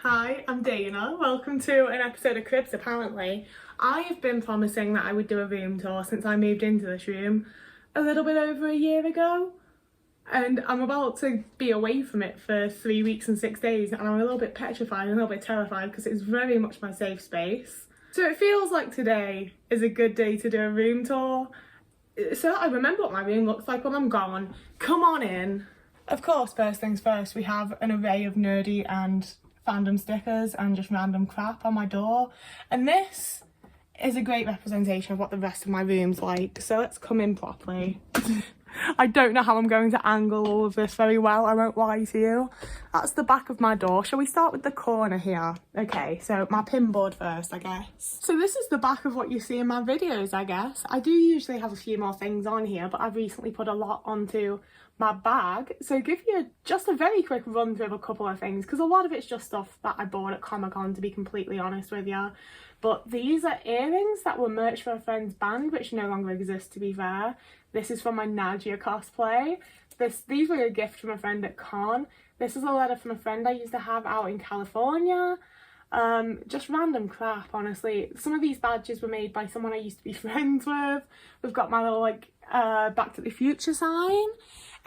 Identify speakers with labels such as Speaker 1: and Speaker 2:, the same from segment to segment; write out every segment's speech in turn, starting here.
Speaker 1: Hi, I'm Dana. Welcome to an episode of Cribs. Apparently, I've been promising that I would do a room tour since I moved into this room a little bit over a year ago. And I'm about to be away from it for 3 weeks and 6 days, and I'm a little bit petrified and a little bit terrified because it's very much my safe space. So it feels like today is a good day to do a room tour, so that I remember what my room looks like when I'm gone. Come on in. Of course, first things first, we have an array of nerdy and fandom stickers and just random crap on my door, and this is a great representation of what the rest of my room's like, so let's come in properly. I don't know how I'm going to angle all of this very well, I won't lie to you. That's the back of my door. Shall we start with the corner here? Okay, so my pin board first, I guess. So this is the back of what you see in my videos, I guess. I do usually have a few more things on here, but I've recently put a lot onto my bag. So give you just a very quick run through of a couple of things, because a lot of it's just stuff that I bought at Comic-Con, to be completely honest with you. But these are earrings that were merch for a friend's band, which no longer exists, to be fair. This is from my Nadia cosplay. These were a gift from a friend at Con. This is a letter from a friend I used to have out in California. Just random crap, honestly. Some of these badges were made by someone I used to be friends with. We've got my little Back to the Future sign.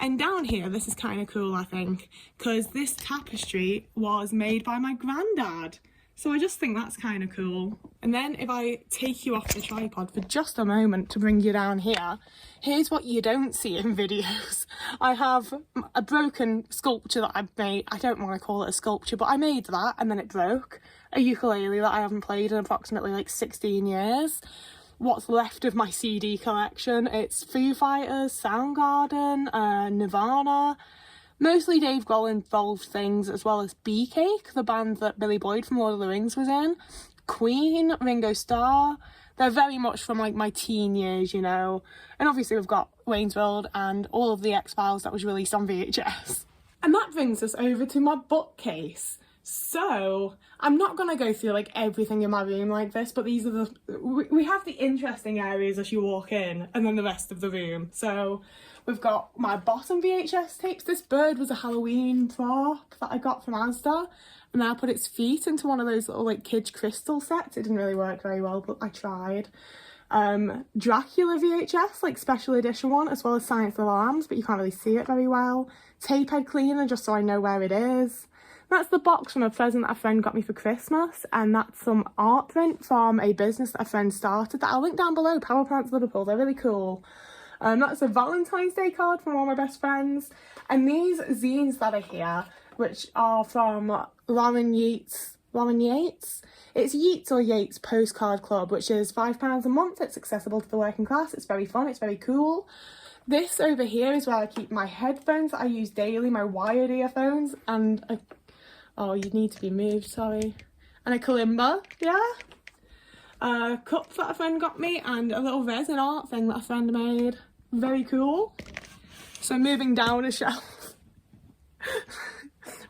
Speaker 1: And down here, this is kind of cool, I think, because this tapestry was made by my granddad. So I just think that's kind of cool. And then if I take you off the tripod for just a moment to bring you down here, here's what you don't see in videos. I have a broken sculpture that I've made. I don't want to call it a sculpture, but I made that and then it broke. A ukulele that I haven't played in approximately 16 years. What's left of my CD collection, it's Foo Fighters, Soundgarden, Nirvana, mostly Dave Grohl involved things, as well as Beefcake, the band that Billy Boyd from Lord of the Rings was in, Queen, Ringo Starr. They're very much from my teen years, you know. And obviously we've got Wayne's World and all of the X-Files that was released on VHS. And that brings us over to my bookcase. So I'm not going to go through everything in my room like this, but these are we have the interesting areas as you walk in, and then the rest of the room. So we've got my bottom VHS tapes. This bird was a Halloween prop that I got from Asda, and then I put its feet into one of those little kids crystal sets. It didn't really work very well, but I tried. Dracula VHS, special edition one, as well as Silence of the Lambs, but you can't really see it very well. Tapehead cleaner, just so I know where it is. That's the box from a present that a friend got me for Christmas, and that's some art print from a business that a friend started that I'll link down below, Power Plants Liverpool. They're really cool. That's a Valentine's Day card from one of my best friends. And these zines that are here, which are from Lauren Yates. It's Yeats or Yates Postcard Club, which is £5 a month. It's accessible to the working class. It's very fun. It's very cool. This over here is where I keep my headphones that I use daily, my wired earphones, and oh, you need to be moved, sorry. And a kalimba, yeah. A cup that a friend got me, and a little resin art thing that a friend made. Very cool. So moving down a shelf,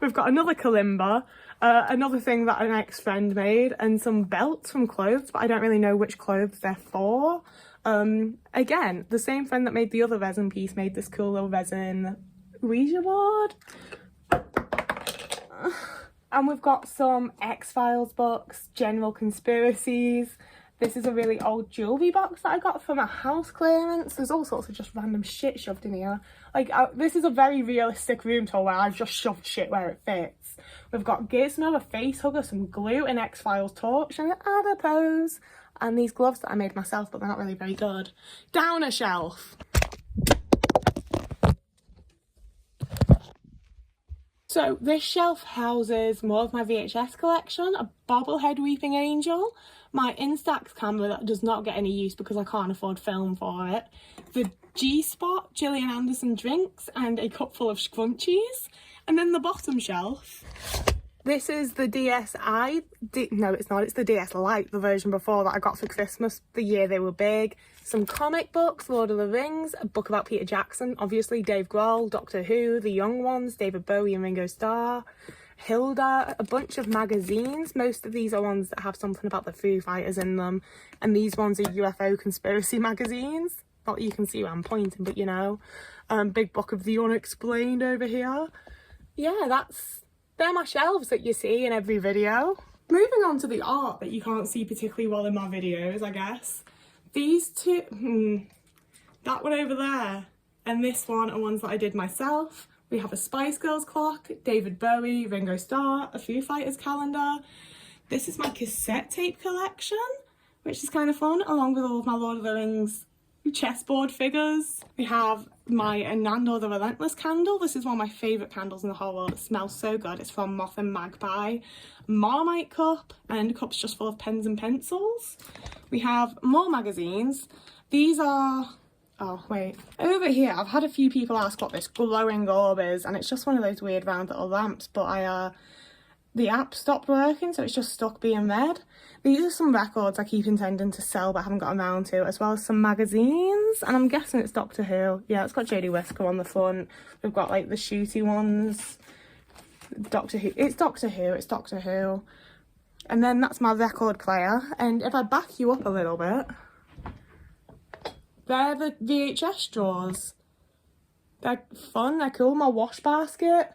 Speaker 1: we've got another kalimba, another thing that an ex-friend made, and some belts from clothes, but I don't really know which clothes they're for. Again, the same friend that made the other resin piece made this cool little resin Ouija board. And we've got some X-Files books, general conspiracies. This is a really old jewellery box that I got from a house clearance. There's all sorts of just random shit shoved in here. This is a very realistic room tour where I've just shoved shit where it fits. We've got Gizmo, a face hugger, some glue, an X-Files torch, and an adipose. And these gloves that I made myself, but they're not really very good. Down a shelf. So this shelf houses more of my VHS collection, a bobblehead weeping angel, my Instax camera that does not get any use because I can't afford film for it, the G-Spot Gillian Anderson drinks, and a cup full of scrunchies. And then the bottom shelf, this is the DSi, no it's not, it's the DS Lite, the version before that I got for Christmas the year they were big. Some comic books, Lord of the Rings, a book about Peter Jackson, obviously Dave Grohl, Doctor Who, The Young Ones, David Bowie and Ringo Starr, Hilda, a bunch of magazines. Most of these are ones that have something about the Foo Fighters in them, and these ones are UFO conspiracy magazines. Not that you can see where I'm pointing, but you know. Big book of The Unexplained over here. Yeah, that's they're my shelves that you see in every video. Moving on to the art that you can't see particularly well in my videos, I guess. These two, that one over there and this one are ones that I did myself. We have a Spice Girls clock, David Bowie, Ringo Starr, a Foo Fighters calendar. This is my cassette tape collection, which is kind of fun, along with all of my Lord of the Rings chessboard figures. We have my Nandor the Relentless candle. This is one of my favourite candles in the whole world. It smells so good. It's from Moth and Magpie. Marmite cup, and cups just full of pens and pencils. We have more magazines. These are... oh wait, over here I've had a few people ask what this glowing orb is, and it's just one of those weird round little lamps, but the app stopped working, so it's just stuck being red. These are some records I keep intending to sell but haven't got around to, as well as some magazines, and I'm guessing it's Doctor Who. Yeah, it's got Jodie Whittaker on the front. We've got like the shooty ones. Doctor Who. It's Doctor Who. It's Doctor Who. And then that's my record player, and if I back you up a little bit, they're the VHS drawers. They're fun, they're cool. My wash basket.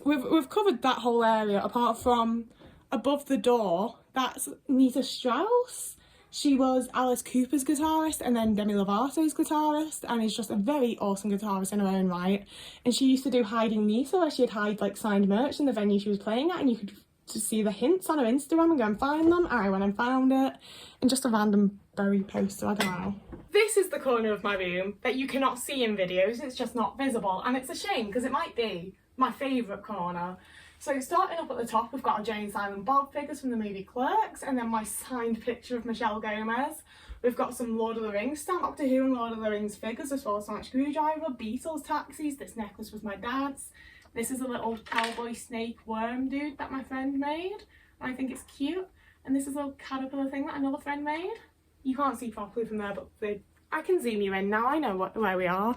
Speaker 1: We've covered that whole area apart from above the door. That's Nita Strauss. She was Alice Cooper's guitarist and then Demi Lovato's guitarist, and is just a very awesome guitarist in her own right. And she used to do Hiding Nita, where she'd hide like signed merch in the venue she was playing at, and you could just see the hints on her Instagram and go and find them. I went and found it, and just a random Bowie poster, I don't know. This is the corner of my room that you cannot see in videos, it's just not visible, and it's a shame because it might be my favourite corner. So starting up at the top, we've got our Jane Silent Bob figures from the movie Clerks, and then my signed picture of Michelle Gomez. We've got some Lord of the Rings stamp, Doctor Who and Lord of the Rings figures, as well as Sonic Screwdriver, Beatles taxis. This necklace was my dad's. This is a little cowboy snake worm dude that my friend made, and I think it's cute. And this is a little caterpillar thing that another friend made. You can't see properly from there, but I can zoom you in now. I know where we are.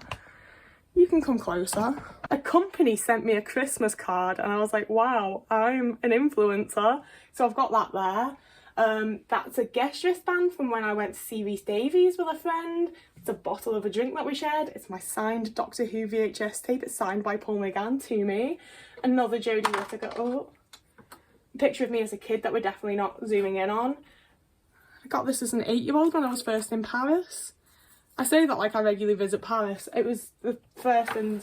Speaker 1: You can come closer. A company sent me a Christmas card and I was like, wow, I'm an influencer. So I've got that there. That's a guest wristband from when I went to see Rhys Davies with a friend. It's a bottle of a drink that we shared. It's my signed Doctor Who VHS tape. It's signed by Paul McGann to me. Another Jodie Whittaker. Oh, a picture of me as a kid that we're definitely not zooming in on. I got this as an 8-year-old when I was first in Paris. I say that like I regularly visit Paris. It was the first and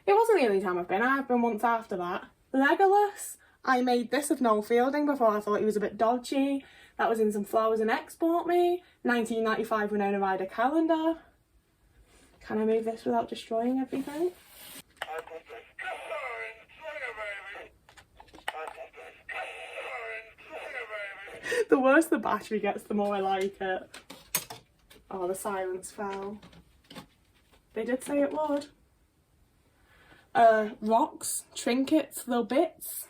Speaker 1: it wasn't the only time I've been. I've been once after that. Legolas. I made this of Noel Fielding before I thought he was a bit dodgy. That was in some Flowers and Export Me. 1995 Winona Ryder calendar. Can I move this without destroying everything? The worse the battery gets, the more I like it. Oh, the silence fell. They did say it would. Rocks, trinkets, little bits.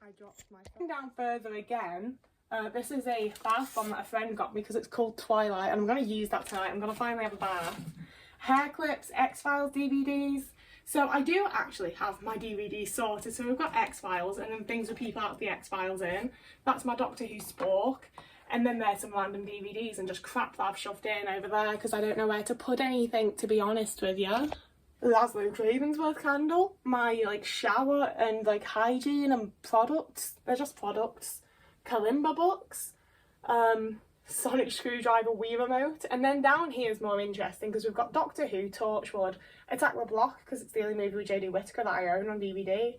Speaker 1: I dropped my phone. Down further again, this is a bath bomb that a friend got me because it's called Twilight, and I'm going to use that tonight. I'm going to finally have a bath. Hair clips, X-Files DVDs. So I do actually have my DVDs sorted. So we've got X-Files and then things with people out of the X-Files in. That's my Doctor Who Spork. And then there's some random DVDs and just crap that I've shoved in over there because I don't know where to put anything, to be honest with you. Laszlo Cravensworth candle. My like shower and like hygiene and products. They're just products. Kalimba books. Sonic Screwdriver Wii Remote. And then down here is more interesting because we've got Doctor Who, Torchwood, Attack the Block because it's the only movie with Jodie Whittaker that I own on DVD.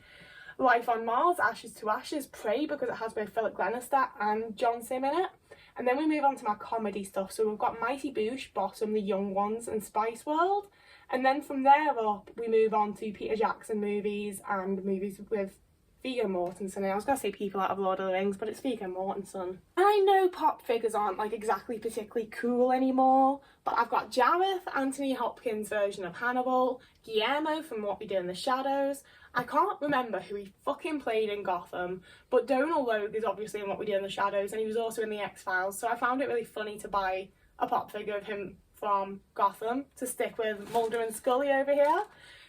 Speaker 1: Life on Mars, Ashes to Ashes, Prey because it has both Philip Glenister and John Sim in it. And then we move on to my comedy stuff. So we've got Mighty Boosh, Bottom, The Young Ones and Spice World. And then from there up, we move on to Peter Jackson movies and movies with Viggo Mortensen. And I was going to say people out of Lord of the Rings, but it's Viggo Mortensen. And I know pop figures aren't like exactly particularly cool anymore, but I've got Jareth, Anthony Hopkins' version of Hannibal, Guillermo from What We Do in the Shadows. I can't remember who he fucking played in Gotham, but Donal Logue is obviously in What We Do in the Shadows, and he was also in the X-Files, so I found it really funny to buy a pop figure of him from Gotham to stick with Mulder and Scully over here.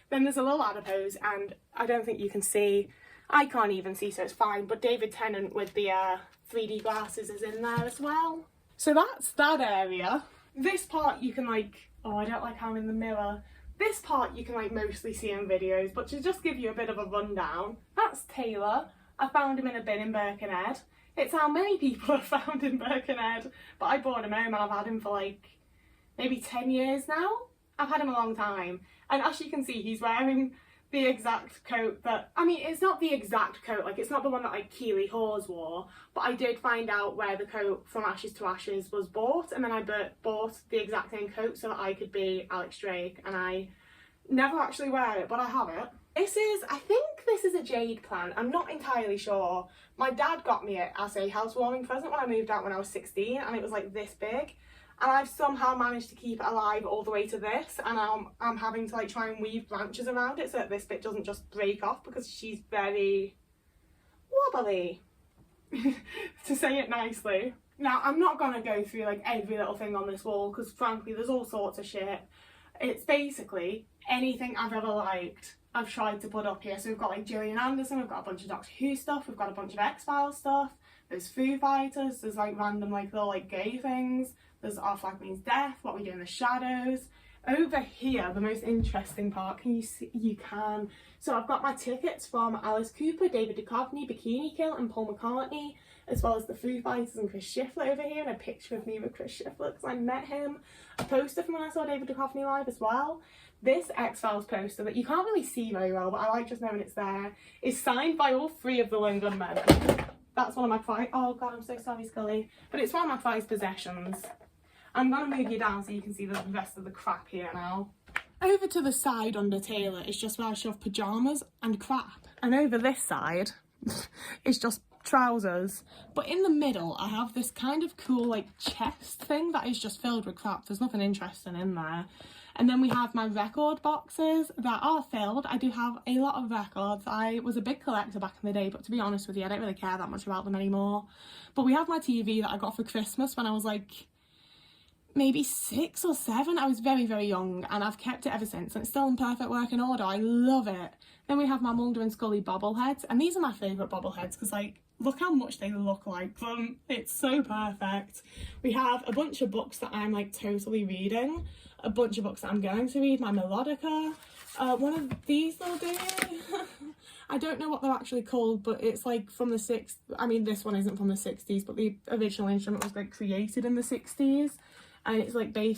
Speaker 1: Then there's a little adipose, and I don't think you can see, I can't even see, so it's fine, but David Tennant with the 3D glasses is in there as well. So that's that area. This part you can like, oh I don't like how I'm in the mirror, This part you can like mostly see in videos, but to just give you a bit of a rundown, that's Taylor. I found him in a bin in Birkenhead. It's how many people are found in Birkenhead, but I brought him home and I've had him for like maybe 10 years now. I've had him a long time, and as you can see, he's wearing the exact coat that, I mean, it's not the exact coat, like it's not the one that like Keely Hawes wore, but I did find out where the coat from Ashes to Ashes was bought, and then I bought the exact same coat so that I could be Alex Drake, and I never actually wear it, but I have it. I think this is a jade plant, I'm not entirely sure. My dad got me it as a housewarming present when I moved out when I was 16, and it was like this big. And I've somehow managed to keep it alive all the way to this, and I'm having to like try and weave branches around it so that this bit doesn't just break off because she's very wobbly, to say it nicely. Now, I'm not going to go through like every little thing on this wall because frankly there's all sorts of shit. It's basically anything I've ever liked I've tried to put up here. So we've got like Gillian Anderson, we've got a bunch of Doctor Who stuff, we've got a bunch of X-Files stuff, there's Foo Fighters, there's like random like little like gay things, there's Our Flag Means Death, What We Do in the Shadows. Over here, the most interesting part, can you see? You can. So I've got my tickets from Alice Cooper, David Duchovny, Bikini Kill and Paul McCartney, as well as the Foo Fighters and Chris Shiflett over here, and a picture of me with Chris Shiflett because I met him. A poster from when I saw David Duchovny live as well. This X-Files poster that you can't really see very well, but I like just knowing it's there, is signed by all three of the Lundgren men. That's one of my oh god, I'm so sorry Scully, but it's one of my prized possessions. I'm going to move you down so you can see the rest of the crap here now. Over to the side under Taylor is just where I shove pyjamas and crap. And over this side is just trousers. But in the middle I have this kind of cool like chest thing that is just filled with crap. There's nothing interesting in there. And then we have my record boxes that are filled. I do have a lot of records. I was a big collector back in the day, but to be honest with you, I don't really care that much about them anymore. But we have my TV that I got for Christmas when I was like maybe 6 or 7. I was very, very young, and I've kept it ever since, and it's still in perfect working order. I love it. Then we have my Mulder and Scully bobbleheads, and these are my favourite bobbleheads because, like, look how much they look like them. It's so perfect. We have a bunch of books that I'm, like, totally reading, a bunch of books that I'm going to read, my melodica, one of these little dudes. I don't know what they're actually called, but it's like from the 60s. I mean, this one isn't from the 60s, but the original instrument was like created in the 60s. And it's like they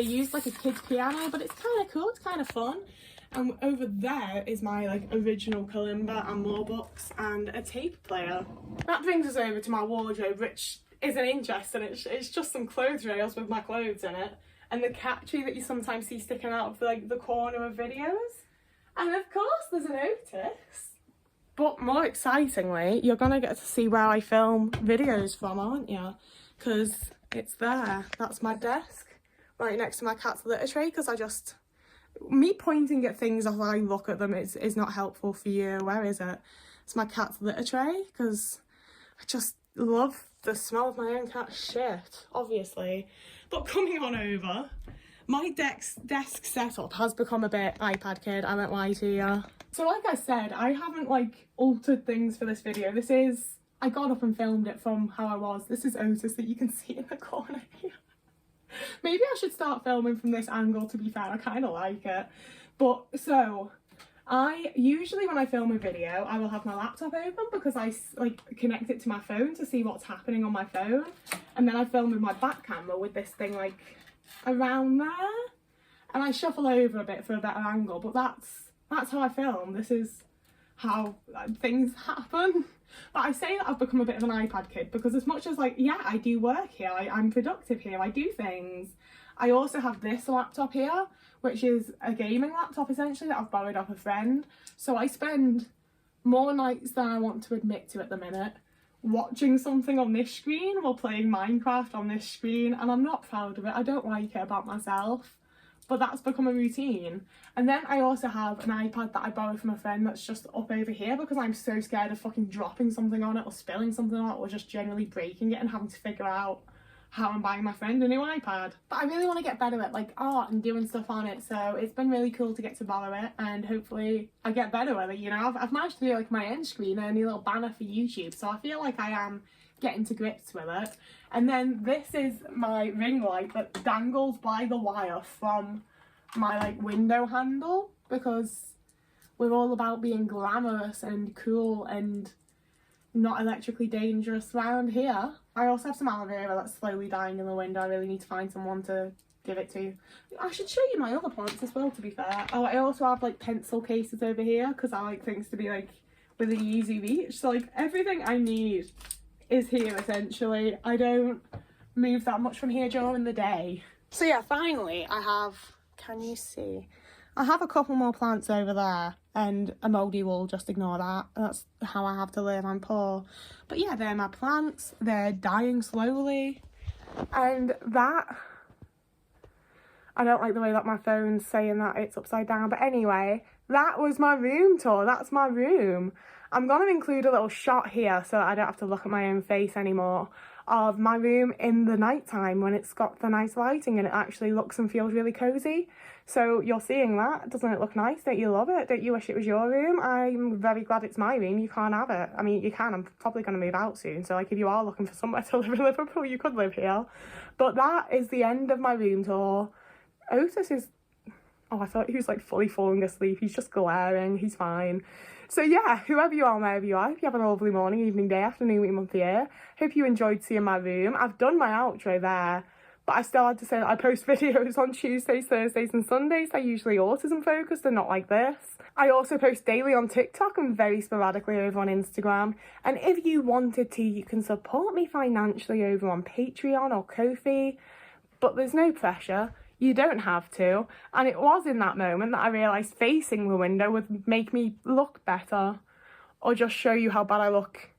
Speaker 1: used like a kid's piano, but it's kind of cool, it's kind of fun. And over there is my like original kalimba and more books and a tape player. That brings us over to my wardrobe, which isn't interesting. It's just some clothes rails with my clothes in it. And the cat tree that you sometimes see sticking out of like the corner of videos. And of course there's an Otis. But more excitingly, you're gonna get to see where I film videos from, aren't you? Because it's there. That's my desk right next to my cat's litter tray, because me pointing at things as I look at them is not helpful for you. Where is it? It's my cat's litter tray, because I just love the smell of my own cat's shit, obviously. But coming on over, my desk setup has become a bit iPad kid, I won't lie to you. So like I said, I haven't like altered things for this video. I got up and filmed it from how I was. This is Otis that you can see in the corner here. Maybe I should start filming from this angle, to be fair. I kind of like it. But so I usually, when I film a video, I will have my laptop open because I like connect it to my phone to see what's happening on my phone. And then I film with my back camera with this thing like around there. And I shuffle over a bit for a better angle. But that's how I film. This is how things happen. But I say that I've become a bit of an iPad kid because as much as like, yeah, I do work here, I'm productive here, I do things. I also have this laptop here, which is a gaming laptop essentially that I've borrowed off a friend. So I spend more nights than I want to admit to at the minute watching something on this screen while playing Minecraft on this screen, and I'm not proud of it. I don't like it about myself. But that's become a routine. And then I also have an iPad that I borrowed from a friend that's just up over here because I'm so scared of fucking dropping something on it or spilling something on it or just generally breaking it and having to figure out how I'm buying my friend a new iPad. But I really want to get better at like art and doing stuff on it, so it's been really cool to get to borrow it, and hopefully I get better at it, you know. I've managed to do like my end screen and a new little banner for YouTube, so I feel like I am getting to grips with it. And then this is my ring light that dangles by the wire from my like window handle, because we're all about being glamorous and cool and not electrically dangerous around here. I also have some aloe vera that's slowly dying in the window. I really need to find someone to give it to. I should show you my other plants as well, to be fair. Oh, I also have like pencil cases over here because I like things to be like within easy reach. So like everything I need is here essentially. I don't move that much from here during the day. So yeah, finally I have, can you see? I have a couple more plants over there and a mouldy wall, just ignore that. That's how I have to live, I'm poor. But yeah, they're my plants. They're dying slowly. And that, I don't like the way that my phone's saying that it's upside down. But anyway, that was my room tour. That's my room. I'm going to include a little shot here so that I don't have to look at my own face anymore, of my room in the nighttime when it's got the nice lighting and it actually looks and feels really cozy. So you're seeing that. Doesn't it look nice? Don't you love it? Don't you wish it was your room? I'm very glad it's my room. You can't have it. I mean, you can. I'm probably going to move out soon. So like if you are looking for somewhere to live in Liverpool, you could live here. But that is the end of my room tour. Otis is... Oh, I thought he was like fully falling asleep. He's just glaring. He's fine. So yeah, whoever you are, wherever you are, if you have a lovely morning, evening, day, afternoon, week, month, year, hope you enjoyed seeing my room. I've done my outro there, but I still had to say that I post videos on Tuesdays, Thursdays and Sundays. They're usually autism focused and not like this. I also post daily on TikTok and very sporadically over on Instagram. And if you wanted to, you can support me financially over on Patreon or Ko-fi, but there's no pressure. You don't have to. And it was in that moment that I realised facing the window would make me look better, or just show you how bad I look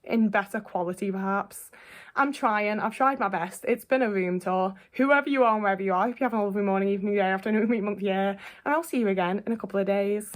Speaker 1: in better quality perhaps. I'm trying. I've tried my best. It's been a room tour. Whoever you are and wherever you are, if you have a lovely morning, evening, day, afternoon, week, month, year, and I'll see you again in a couple of days.